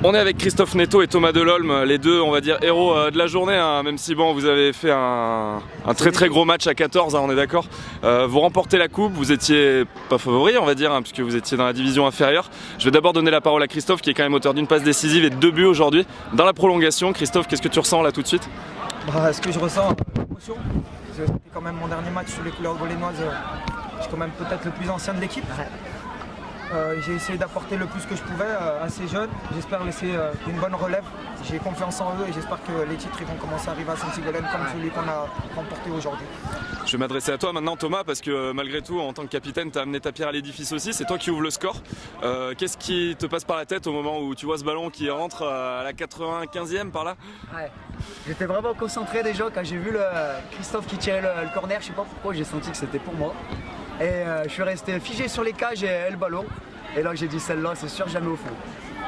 On est avec Christophe Netto et Thomas Delolme, les deux, on va dire, héros de la journée, hein, même si bon, vous avez fait un très gros match à 14, hein, on est d'accord. Vous remportez la coupe, vous étiez pas favori, on va dire, hein, puisque vous étiez dans la division inférieure. Je vais d'abord donner la parole à Christophe, qui est quand même auteur d'une passe décisive et de 2 buts aujourd'hui. Dans la prolongation, Christophe, qu'est-ce que tu ressens là tout de suite? Ce que je ressens, l'émotion. C'était quand même mon dernier match sous les couleurs golénoises. Je suis quand même peut-être le plus ancien de l'équipe. J'ai essayé d'apporter le plus que je pouvais à ces jeunes. J'espère laisser une bonne relève. J'ai confiance en eux et j'espère que les titres ils vont commencer à arriver à Saint-Sigolène comme celui qu'on a remporté aujourd'hui. Je vais m'adresser à toi maintenant, Thomas, parce que malgré tout, en tant que capitaine, tu as amené ta pierre à l'édifice aussi. C'est toi qui ouvre le score. Qu'est-ce qui te passe par la tête au moment où tu vois ce ballon qui rentre à la 95e par là? Ouais. J'étais vraiment concentré déjà quand j'ai vu Christophe qui tirait le corner. Je sais pas pourquoi, j'ai senti que c'était pour moi. Et je suis resté figé sur les cages et le ballon. Et là j'ai dit celle-là c'est sûr jamais au fond.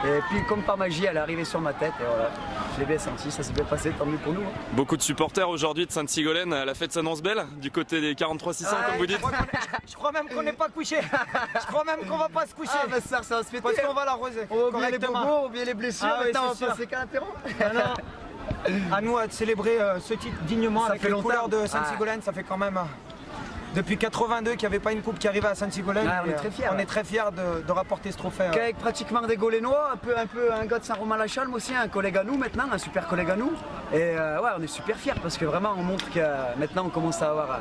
Et puis comme par magie elle est arrivée sur ma tête et voilà. Je l'ai bien senti, ça s'est bien passé, tant mieux pour nous. Hein. Beaucoup de supporters aujourd'hui de Sainte-Sigolène, la fête s'annonce belle du côté des 43-600 comme vous dites. Je crois même qu'on n'est pas couché. Je crois même qu'on va pas se coucher. Ah bah ça va se fêter. Parce qu'on va l'arroser. On va oublier les bobos, on va oublier les blessures, maintenant on va passer qu'à l'apéro. À nous de célébrer ce titre dignement ça avec fait les longtemps. couleurs de Sainte-Sigolène, ça fait quand même depuis 82 qu'il n'y avait pas une coupe qui arrivait à Sainte-Sigolène. On est très fiers. On est très fiers de rapporter ce trophée. Avec pratiquement des Golénois, un peu un gars de Saint-Romain-la-Chalme aussi, un collègue à nous maintenant, un super collègue à nous. Et ouais, on est super fiers parce que vraiment on montre que maintenant on commence à avoir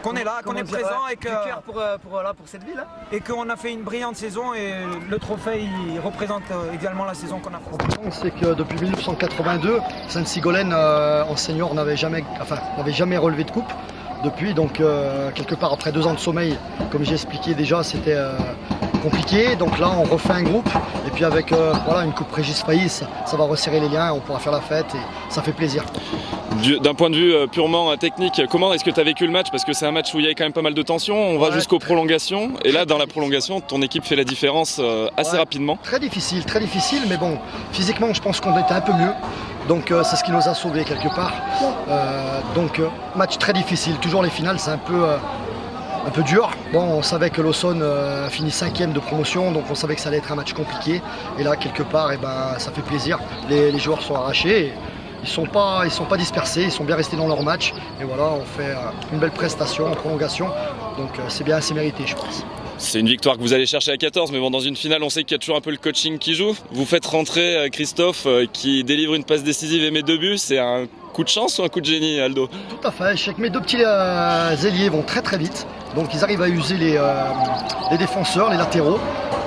qu'on est là, qu'on est présent et que du cœur pour cette ville. Hein. Et qu'on a fait une brillante saison et le trophée il représente également la saison qu'on a faite. C'est que depuis 1982, Sainte-Sigolène en senior n'avait jamais relevé de coupe. Depuis, donc quelque part après 2 ans de sommeil, comme j'ai expliqué déjà, c'était compliqué. Donc là, on refait un groupe et puis avec voilà, une coupe Régis Faillis, ça va resserrer les liens, on pourra faire la fête et ça fait plaisir. D'un point de vue purement technique, comment est-ce que tu as vécu le match? Parce que c'est un match où il y avait quand même pas mal de tension, on va jusqu'aux prolongations et là dans la prolongation, ton équipe fait la différence assez rapidement. Très difficile, mais bon, physiquement je pense qu'on était un peu mieux. Donc c'est ce qui nous a sauvés quelque part. Donc match très difficile, toujours les finales c'est un peu dur. Bon, on savait que l'Aussonne a fini 5e de promotion, donc on savait que ça allait être un match compliqué. Et là quelque part, ça fait plaisir. Les joueurs sont arrachés. Ils sont pas dispersés, ils sont bien restés dans leur match. Et voilà, on fait une belle prestation en prolongation. Donc c'est bien assez mérité, je pense. C'est une victoire que vous allez chercher à 14, mais bon, dans une finale, on sait qu'il y a toujours un peu le coaching qui joue. Vous faites rentrer Christophe qui délivre une passe décisive et met 2 buts. C'est un coup de chance ou un coup de génie, Aldo? Tout à fait. Je sais que mes 2 petits ailiers vont très vite. Donc ils arrivent à user les défenseurs, les latéraux.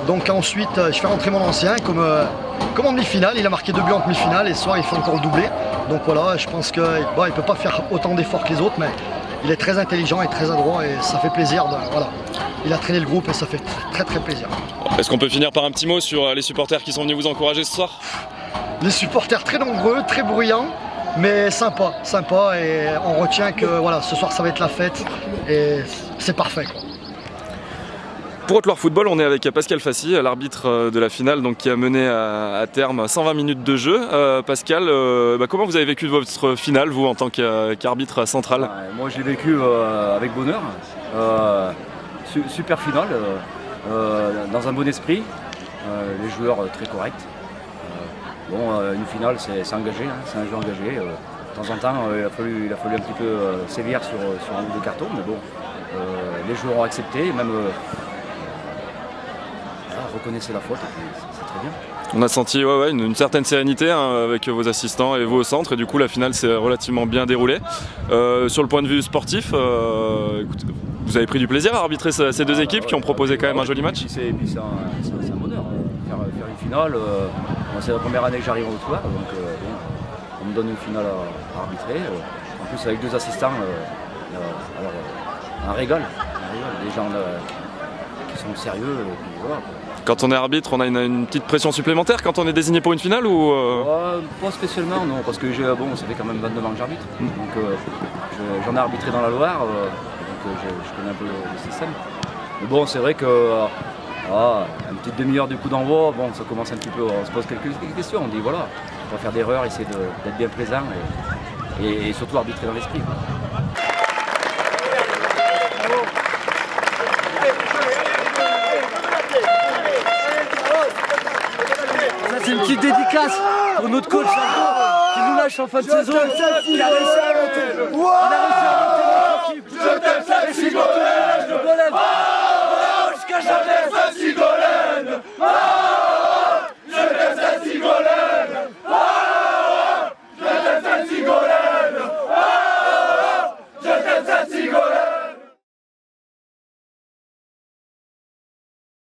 Donc ensuite, je fais rentrer mon ancien comme en demi-finale. Il a marqué 2 buts en demi-finale et ce soir, il fait encore le doublé. Donc voilà, je pense qu'il ne peut pas faire autant d'efforts que les autres, mais il est très intelligent et très adroit et ça fait plaisir. Voilà. Il a traîné le groupe et ça fait très plaisir. Est-ce qu'on peut finir par un petit mot sur les supporters qui sont venus vous encourager ce soir? Les supporters très nombreux, très bruyants, mais sympa et on retient que voilà, ce soir ça va être la fête et c'est parfait, quoi. Pour Haute-Loire Football, on est avec Pascal Fassi, l'arbitre de la finale, donc, qui a mené à terme 120 minutes de jeu. Pascal, comment vous avez vécu votre finale, vous, en tant qu'arbitre central? Moi, je l'ai vécu avec bonheur. Super finale, dans un bon esprit, les joueurs très corrects. Une finale, c'est engagé, hein, c'est un jeu engagé. De temps en temps, il a fallu un petit peu sévir sur un ou 2 cartons, mais bon, les joueurs ont accepté, même reconnaissez la faute, c'est très bien. On a senti une certaine sérénité, hein, avec vos assistants et vous au centre, et du coup la finale s'est relativement bien déroulée. Sur le point de vue sportif, écoutez, vous avez pris du plaisir à arbitrer ces 2 équipes qui ont proposé quand même un joli match? Et puis c'est un bonheur, faire une finale. C'est la première année que j'arrive au Haute-Loire, donc on me donne une finale à arbitrer. En plus avec 2 assistants, alors un régal. Des gens qui sont sérieux. Et puis, voilà. Quand on est arbitre, on a une petite pression supplémentaire quand on est désigné pour une finale ou Pas spécialement, non, parce que ça fait quand même 29 ans que j'arbitre. Donc j'en ai arbitré dans la Loire, je connais un peu le système. Mais bon, c'est vrai que une petite demi-heure du coup d'envoi, bon, ça commence un petit peu, on se pose quelques questions, on dit voilà, on va faire d'erreurs, essayer d'être bien présent et surtout arbitrer dans l'esprit. Ça c'est une petite dédicace pour notre coach qui nous lâche en fin de saison. Il a réussi à monter. Il a réussi à monter notre équipe. Je t'aime ça, Sigolène. Jusqu'à jamais, Sigolène.